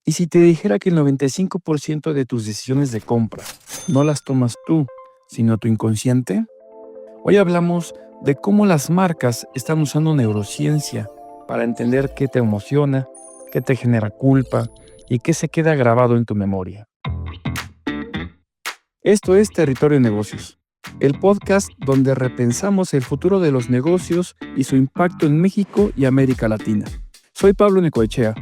¿Y si te dijera que el 95% de tus decisiones de compra no las tomas tú, sino tu inconsciente? Hoy hablamos de cómo las marcas están usando neurociencia para entender qué te emociona, qué te genera culpa y qué se queda grabado en tu memoria. Esto es Territorio Negocios, el podcast donde repensamos el futuro de los negocios y su impacto en México y América Latina. Soy Pablo Necoechea,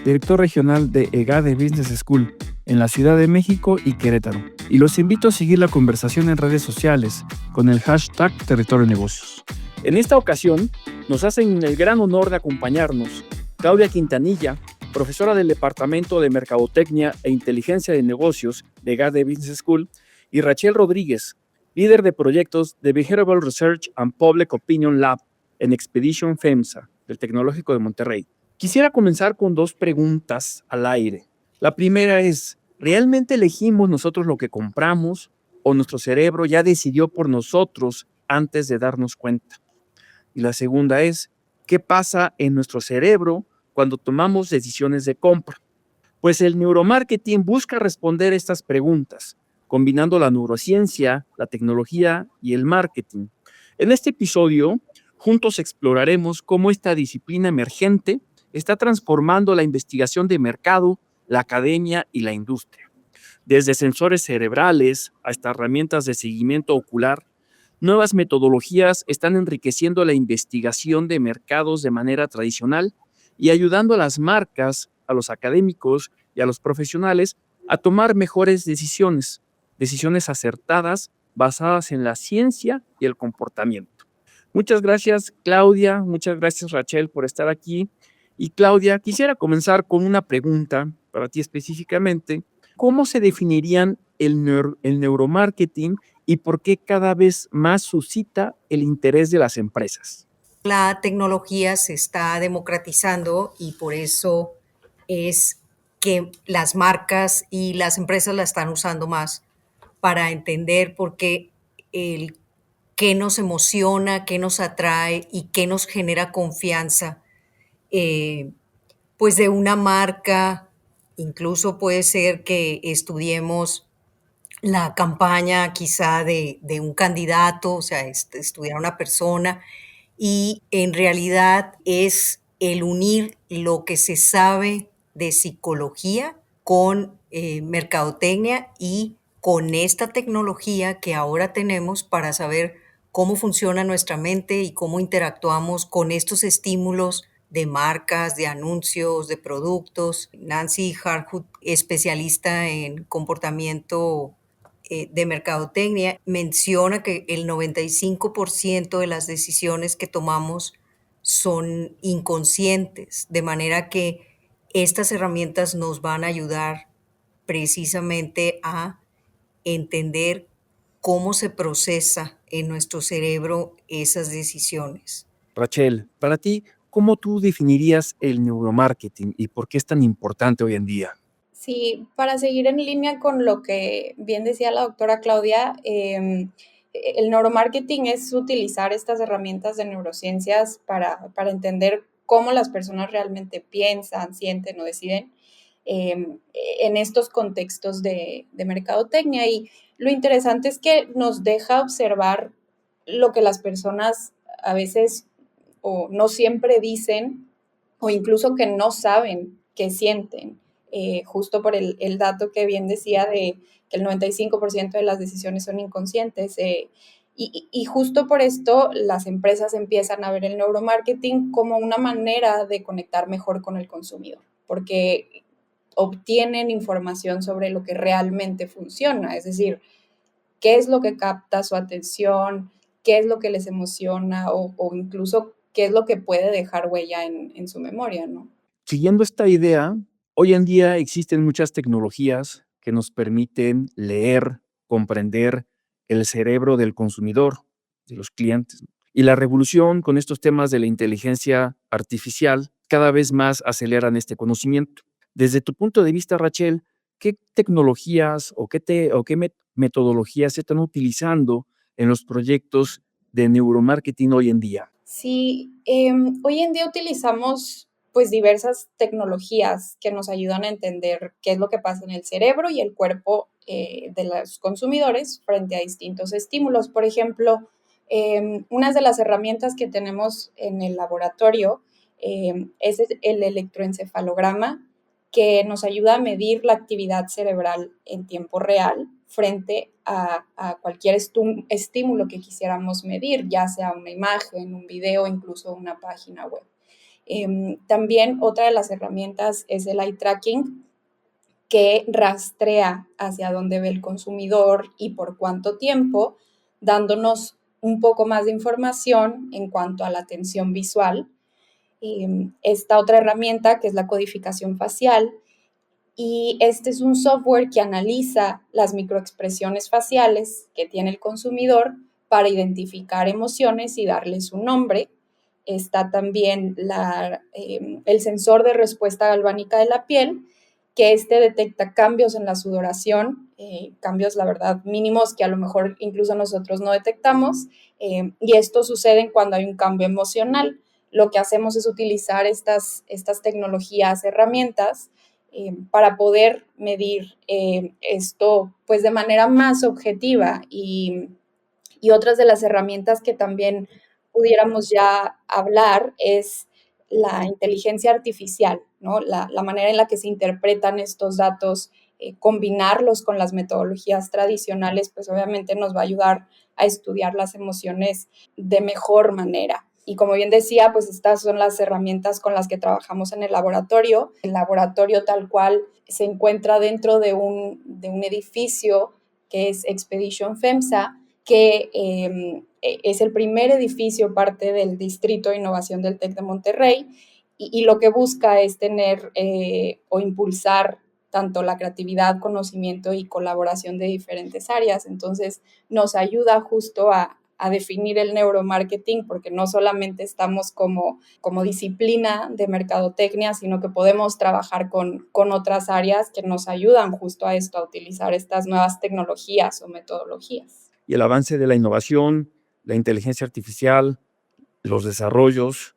director regional de EGADE Business School en la Ciudad de México y Querétaro, y los invito a seguir la conversación en redes sociales con el hashtag Territorio Negocios. En esta ocasión, nos hacen el gran honor de acompañarnos Claudia Quintanilla, profesora del Departamento de Mercadotecnia e Inteligencia de Negocios de EGADE Business School, y Rachel Rodríguez, líder de proyectos de Behavioral Research and Public Opinion Lab en Expedition FEMSA, del Tecnológico de Monterrey. Quisiera comenzar con dos preguntas al aire. La primera es, ¿realmente elegimos nosotros lo que compramos o nuestro cerebro ya decidió por nosotros antes de darnos cuenta? Y la segunda es, ¿qué pasa en nuestro cerebro cuando tomamos decisiones de compra? Pues el neuromarketing busca responder estas preguntas, combinando la neurociencia, la tecnología y el marketing. En este episodio, juntos exploraremos cómo esta disciplina emergente está transformando la investigación de mercado, la academia y la industria. Desde sensores cerebrales hasta herramientas de seguimiento ocular, nuevas metodologías están enriqueciendo la investigación de mercados de manera tradicional y ayudando a las marcas, a los académicos y a los profesionales a tomar mejores decisiones acertadas basadas en la ciencia y el comportamiento. Muchas gracias, Claudia, muchas gracias, Rachel, por estar aquí. Y Claudia, quisiera comenzar con una pregunta para ti específicamente. ¿Cómo se definirían el neuromarketing y por qué cada vez más suscita el interés de las empresas? La tecnología se está democratizando y por eso es que las marcas y las empresas la están usando más para entender por qué qué nos emociona, qué nos atrae y qué nos genera confianza, eh, pues de una marca. Incluso puede ser que estudiemos la campaña quizá de un candidato, o sea, estudiar a una persona, y en realidad es el unir lo que se sabe de psicología con mercadotecnia y con esta tecnología que ahora tenemos para saber cómo funciona nuestra mente y cómo interactuamos con estos estímulos de marcas, de anuncios, de productos. Nancy Harwood, especialista en comportamiento de mercadotecnia, menciona que el 95% de las decisiones que tomamos son inconscientes, de manera que estas herramientas nos van a ayudar precisamente a entender cómo se procesa en nuestro cerebro esas decisiones. Rachel, para ti, ¿cómo tú definirías el neuromarketing y por qué es tan importante hoy en día? Sí, para seguir en línea con lo que bien decía la doctora Claudia, el neuromarketing es utilizar estas herramientas de neurociencias para entender cómo las personas realmente piensan, sienten o deciden en estos contextos de mercadotecnia. Y lo interesante es que nos deja observar lo que las personas a veces o no siempre dicen o incluso que no saben que sienten. Justo por el dato que bien decía de que el 95% de las decisiones son inconscientes. Y justo por esto las empresas empiezan a ver el neuromarketing como una manera de conectar mejor con el consumidor, porque obtienen información sobre lo que realmente funciona, es decir, qué es lo que capta su atención, qué es lo que les emociona o incluso qué es lo que puede dejar huella en su memoria, ¿no? Siguiendo esta idea, hoy en día existen muchas tecnologías que nos permiten leer, comprender el cerebro del consumidor, de los clientes. Y la revolución con estos temas de la inteligencia artificial cada vez más aceleran este conocimiento. Desde tu punto de vista, Rachel, ¿qué tecnologías o qué metodologías se están utilizando en los proyectos de neuromarketing hoy en día? Sí, hoy en día utilizamos pues diversas tecnologías que nos ayudan a entender qué es lo que pasa en el cerebro y el cuerpo de los consumidores frente a distintos estímulos. Por ejemplo, una de las herramientas que tenemos en el laboratorio es el electroencefalograma, que nos ayuda a medir la actividad cerebral en tiempo real frente a cualquier estímulo que quisiéramos medir, ya sea una imagen, un video, incluso una página web. También otra de las herramientas es el eye tracking, que rastrea hacia dónde ve el consumidor y por cuánto tiempo, dándonos un poco más de información en cuanto a la atención visual. Esta otra herramienta, que es la codificación facial, y este es un software que analiza las microexpresiones faciales que tiene el consumidor para identificar emociones y darles un nombre. Está también el sensor de respuesta galvánica de la piel, que detecta cambios en la sudoración, cambios, la verdad, mínimos que a lo mejor incluso nosotros no detectamos, y esto sucede cuando hay un cambio emocional. Lo que hacemos es utilizar estas tecnologías, herramientas, para poder medir esto pues de manera más objetiva. Y otras de las herramientas que también pudiéramos ya hablar es la inteligencia artificial, ¿no? La manera en la que se interpretan estos datos, combinarlos con las metodologías tradicionales, pues obviamente nos va a ayudar a estudiar las emociones de mejor manera. Y como bien decía, pues estas son las herramientas con las que trabajamos en el laboratorio. El laboratorio tal cual se encuentra dentro de un edificio que es Expedition FEMSA, que es el primer edificio parte del Distrito de Innovación del TEC de Monterrey, y lo que busca es tener o impulsar tanto la creatividad, conocimiento y colaboración de diferentes áreas. Entonces, nos ayuda justo a definir el neuromarketing, porque no solamente estamos como disciplina de mercadotecnia, sino que podemos trabajar con otras áreas que nos ayudan justo a esto, a utilizar estas nuevas tecnologías o metodologías. Y el avance de la innovación, la inteligencia artificial, los desarrollos,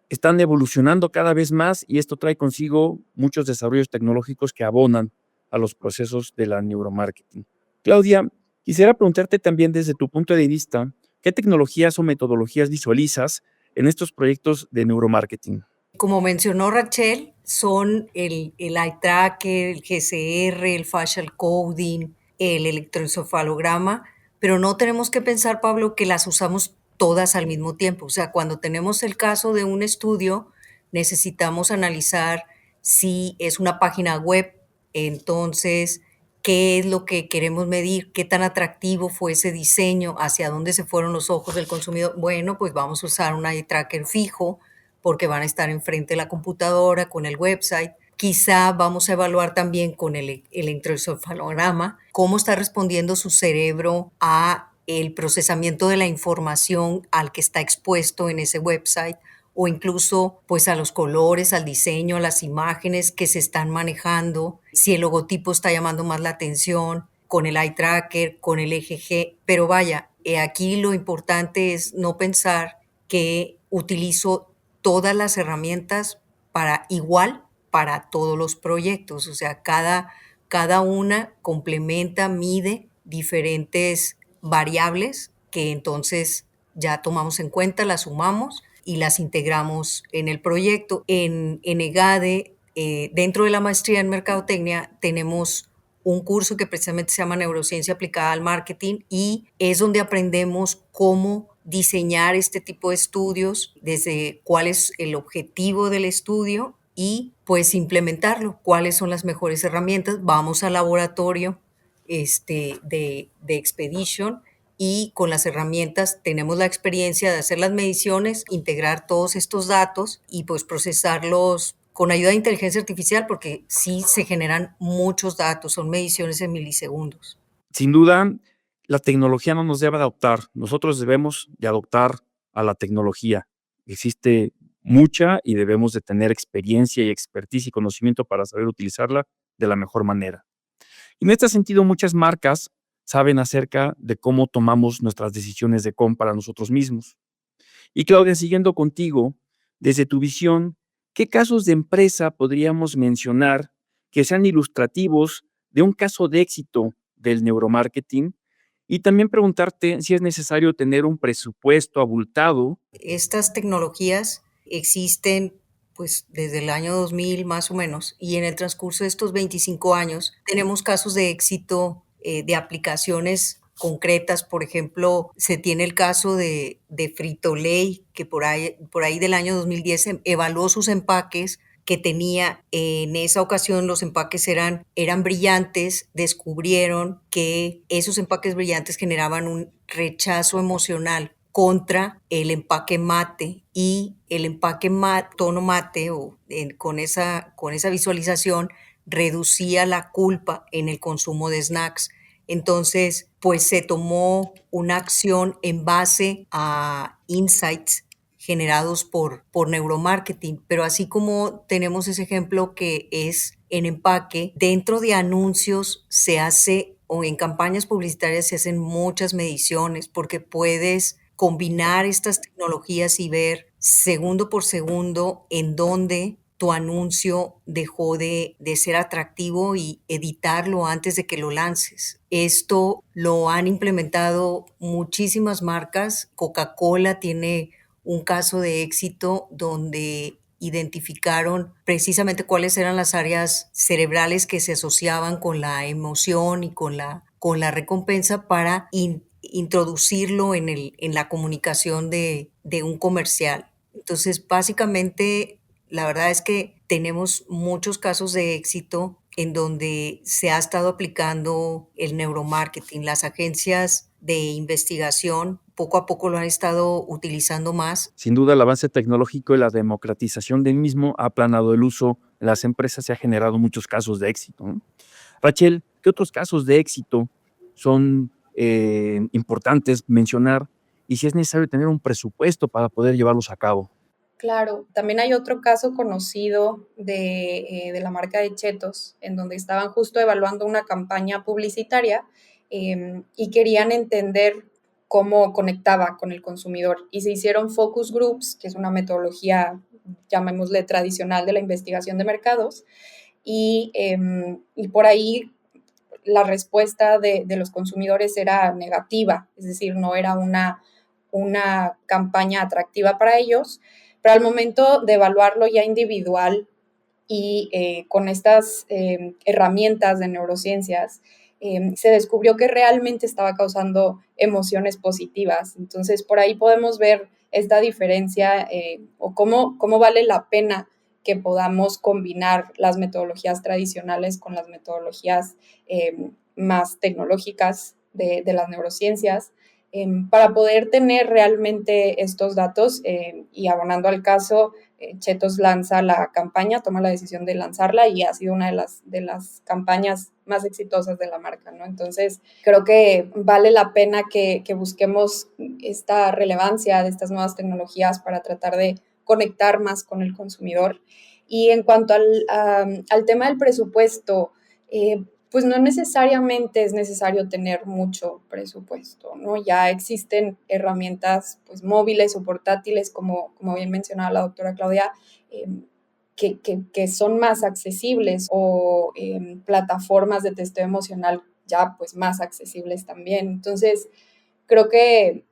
están evolucionando cada vez más y esto trae consigo muchos desarrollos tecnológicos que abonan a los procesos de la neuromarketing. Claudia, quisiera preguntarte también desde tu punto de vista, ¿qué tecnologías o metodologías visualizas en estos proyectos de neuromarketing? Como mencionó Rachel, son el eye tracker, el GCR, el facial coding, el electroencefalograma, pero no tenemos que pensar, Pablo, que las usamos todas al mismo tiempo. O sea, cuando tenemos el caso de un estudio, necesitamos analizar si es una página web, entonces, qué es lo que queremos medir, qué tan atractivo fue ese diseño, hacia dónde se fueron los ojos del consumidor. Bueno, pues vamos a usar un eye tracker fijo, porque van a estar enfrente de la computadora con el website. Quizá vamos a evaluar también con el electroencefalograma cómo está respondiendo su cerebro a el procesamiento de la información al que está expuesto en ese website, o incluso pues a los colores, al diseño, a las imágenes que se están manejando, si el logotipo está llamando más la atención, con el eye tracker, con el EGG. Pero vaya, aquí lo importante es no pensar que utilizo todas las herramientas para todos los proyectos. O sea, cada una complementa, mide diferentes variables que entonces ya tomamos en cuenta, las sumamos y las integramos en el proyecto. En EGADE, dentro de la maestría en mercadotecnia, tenemos un curso que precisamente se llama Neurociencia aplicada al marketing, y es donde aprendemos cómo diseñar este tipo de estudios, desde cuál es el objetivo del estudio y pues implementarlo, cuáles son las mejores herramientas. Vamos al laboratorio de Expedition y con las herramientas tenemos la experiencia de hacer las mediciones, integrar todos estos datos y pues procesarlos con ayuda de inteligencia artificial, porque sí se generan muchos datos, son mediciones en milisegundos. Sin duda, la tecnología no nos debe adoptar, nosotros debemos de adoptar a la tecnología. Existe mucha y debemos de tener experiencia y expertise y conocimiento para saber utilizarla de la mejor manera. Y en este sentido, muchas marcas saben acerca de cómo tomamos nuestras decisiones de compra nosotros mismos. Y Claudia, siguiendo contigo, desde tu visión, ¿Qué casos de empresa podríamos mencionar que sean ilustrativos de un caso de éxito del neuromarketing? Y también preguntarte si es necesario tener un presupuesto abultado. Estas tecnologías existen pues desde el año 2000 más o menos, y en el transcurso de estos 25 años tenemos casos de éxito de aplicaciones concretas. Por ejemplo, se tiene el caso de Frito-Lay, que por ahí del año 2010 evaluó sus empaques que tenía. En esa ocasión los empaques eran brillantes. Descubrieron que esos empaques brillantes generaban un rechazo emocional contra el empaque mate, y el empaque mate, tono mate con esa visualización reducía la culpa en el consumo de snacks. Entonces, pues se tomó una acción en base a insights generados por neuromarketing, pero así como tenemos ese ejemplo que es en empaque, dentro de anuncios se hace, o en campañas publicitarias se hacen muchas mediciones, porque puedes combinar estas tecnologías y ver segundo por segundo en dónde tu anuncio dejó de ser atractivo y editarlo antes de que lo lances. Esto lo han implementado muchísimas marcas. Coca-Cola tiene un caso de éxito donde identificaron precisamente cuáles eran las áreas cerebrales que se asociaban con la emoción y con la recompensa para introducirlo en la comunicación de un comercial. Entonces, básicamente, la verdad es que tenemos muchos casos de éxito en donde se ha estado aplicando el neuromarketing. Las agencias de investigación poco a poco lo han estado utilizando más. Sin duda, el avance tecnológico y la democratización del mismo ha aplanado el uso en las empresas y ha generado muchos casos de éxito, ¿no? Rachel, ¿qué otros casos de éxito son importantes mencionar y si es necesario tener un presupuesto para poder llevarlos a cabo? Claro, también hay otro caso conocido de la marca de Cheetos, en donde estaban justo evaluando una campaña publicitaria y querían entender cómo conectaba con el consumidor. Y se hicieron focus groups, que es una metodología, llamémosle tradicional, de la investigación de mercados, y por ahí la respuesta de los consumidores era negativa, es decir, no era una campaña atractiva para ellos, pero al momento de evaluarlo ya individual y con estas herramientas de neurociencias, se descubrió que realmente estaba causando emociones positivas. Entonces, por ahí podemos ver esta diferencia o cómo vale la pena que podamos combinar las metodologías tradicionales con las metodologías más tecnológicas de las neurociencias, para poder tener realmente estos datos. Y abonando al caso, Cheetos lanza la campaña, toma la decisión de lanzarla y ha sido una de las campañas más exitosas de la marca, ¿no? Entonces, creo que vale la pena que busquemos esta relevancia de estas nuevas tecnologías para tratar de conectar más con el consumidor. Y en cuanto al tema del presupuesto, pues no necesariamente es necesario tener mucho presupuesto, ¿no? Ya existen herramientas pues móviles o portátiles, como bien mencionaba la doctora Claudia, que son más accesibles, o plataformas de testeo emocional ya pues más accesibles también. Entonces, creo que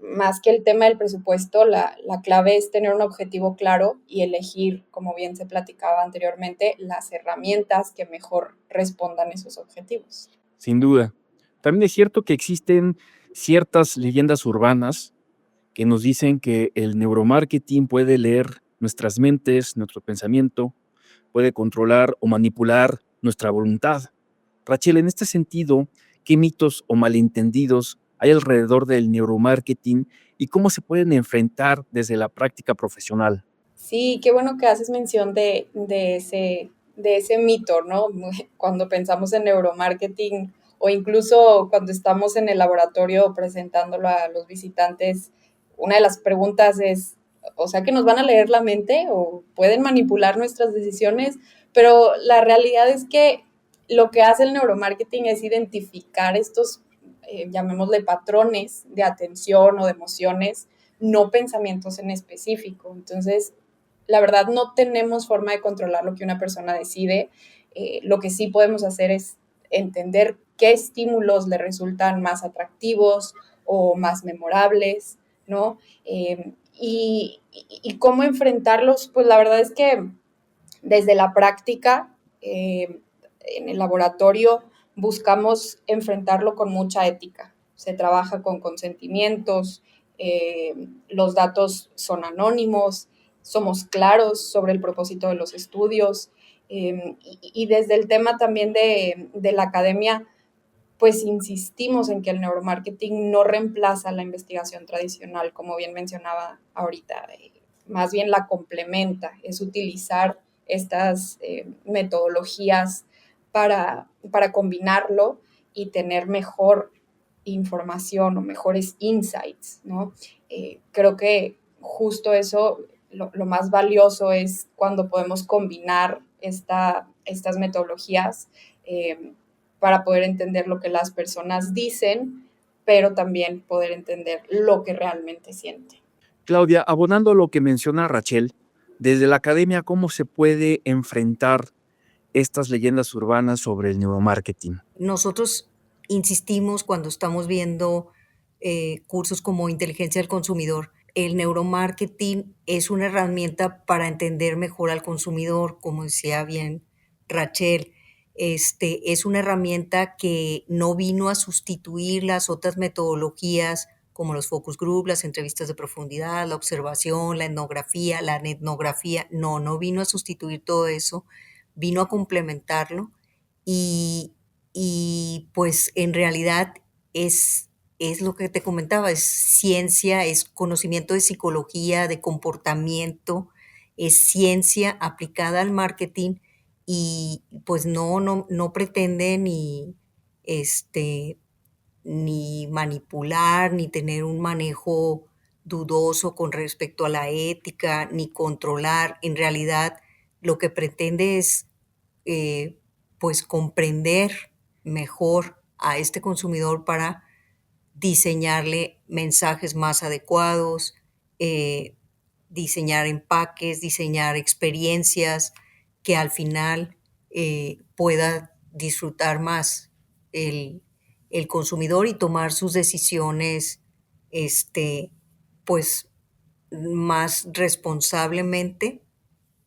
más que el tema del presupuesto, la clave es tener un objetivo claro y elegir, como bien se platicaba anteriormente, las herramientas que mejor respondan esos objetivos. Sin duda. También es cierto que existen ciertas leyendas urbanas que nos dicen que el neuromarketing puede leer nuestras mentes, nuestro pensamiento, puede controlar o manipular nuestra voluntad. Rachel, en este sentido, ¿qué mitos o malentendidos hay alrededor del neuromarketing y cómo se pueden enfrentar desde la práctica profesional? Sí, qué bueno que haces mención de ese mito, ¿no? Cuando pensamos en neuromarketing, o incluso cuando estamos en el laboratorio presentándolo a los visitantes, una de las preguntas es, o sea, que nos van a leer la mente o pueden manipular nuestras decisiones, pero la realidad es que lo que hace el neuromarketing es identificar estos, llamémosle, patrones de atención o de emociones, no pensamientos en específico. Entonces, la verdad no tenemos forma de controlar lo que una persona decide. Lo que sí podemos hacer es entender qué estímulos le resultan más atractivos o más memorables, ¿no? Y cómo enfrentarlos, pues la verdad es que desde la práctica, en el laboratorio, buscamos enfrentarlo con mucha ética. Se trabaja con consentimientos, los datos son anónimos, somos claros sobre el propósito de los estudios, y desde el tema también de la academia, pues insistimos en que el neuromarketing no reemplaza la investigación tradicional, como bien mencionaba ahorita, más bien la complementa, es utilizar estas metodologías para combinarlo y tener mejor información o mejores insights, ¿no? Creo que justo eso, lo más valioso es cuando podemos combinar estas metodologías para poder entender lo que las personas dicen, pero también poder entender lo que realmente sienten. Claudia, abonando lo que menciona Rachel, desde la academia, ¿cómo se puede enfrentar estas leyendas urbanas sobre el neuromarketing? Nosotros insistimos cuando estamos viendo cursos como inteligencia del consumidor. El neuromarketing es una herramienta para entender mejor al consumidor, como decía bien Rachel. Es una herramienta que no vino a sustituir las otras metodologías como los focus group, las entrevistas de profundidad, la observación, la etnografía, no vino a sustituir todo eso, vino a complementarlo y pues en realidad es lo que te comentaba, es ciencia, es conocimiento de psicología, de comportamiento, es ciencia aplicada al marketing y pues no pretende ni manipular, ni tener un manejo dudoso con respecto a la ética, ni controlar. En realidad, lo que pretende es pues comprender mejor a este consumidor para diseñarle mensajes más adecuados, diseñar empaques, diseñar experiencias que al final pueda disfrutar más el consumidor y tomar sus decisiones pues más responsablemente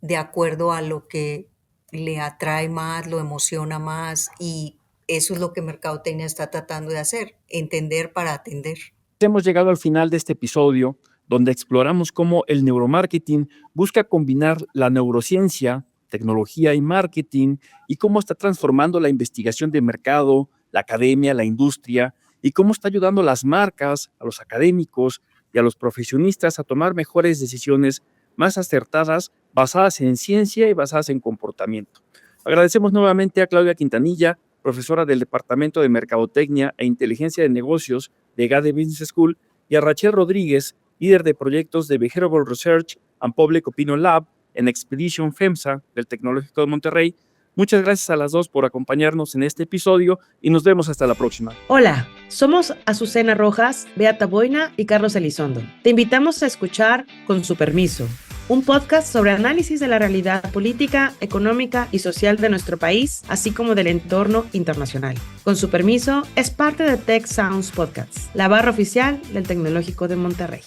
de acuerdo a lo que le atrae más, lo emociona más y eso es lo que Mercadotecnia está tratando de hacer, entender para atender. Hemos llegado al final de este episodio donde exploramos cómo el neuromarketing busca combinar la neurociencia, tecnología y marketing y cómo está transformando la investigación de mercado, la academia, la industria y cómo está ayudando a las marcas, a los académicos y a los profesionistas a tomar mejores decisiones más acertadas, basadas en ciencia y basadas en comportamiento. Agradecemos nuevamente a Claudia Quintanilla, profesora del Departamento de Mercadotecnia e Inteligencia de Negocios de GADE Business School, y a Rachel Rodríguez, líder de proyectos de Behavioral Research and Public Opinion Lab en Expedition FEMSA del Tecnológico de Monterrey. Muchas gracias a las dos por acompañarnos en este episodio y nos vemos hasta la próxima. Hola, somos Azucena Rojas, Beata Boina y Carlos Elizondo. Te invitamos a escuchar Con su permiso, un podcast sobre análisis de la realidad política, económica y social de nuestro país, así como del entorno internacional. Con su permiso es parte de Tech Sounds Podcasts, la barra oficial del Tecnológico de Monterrey.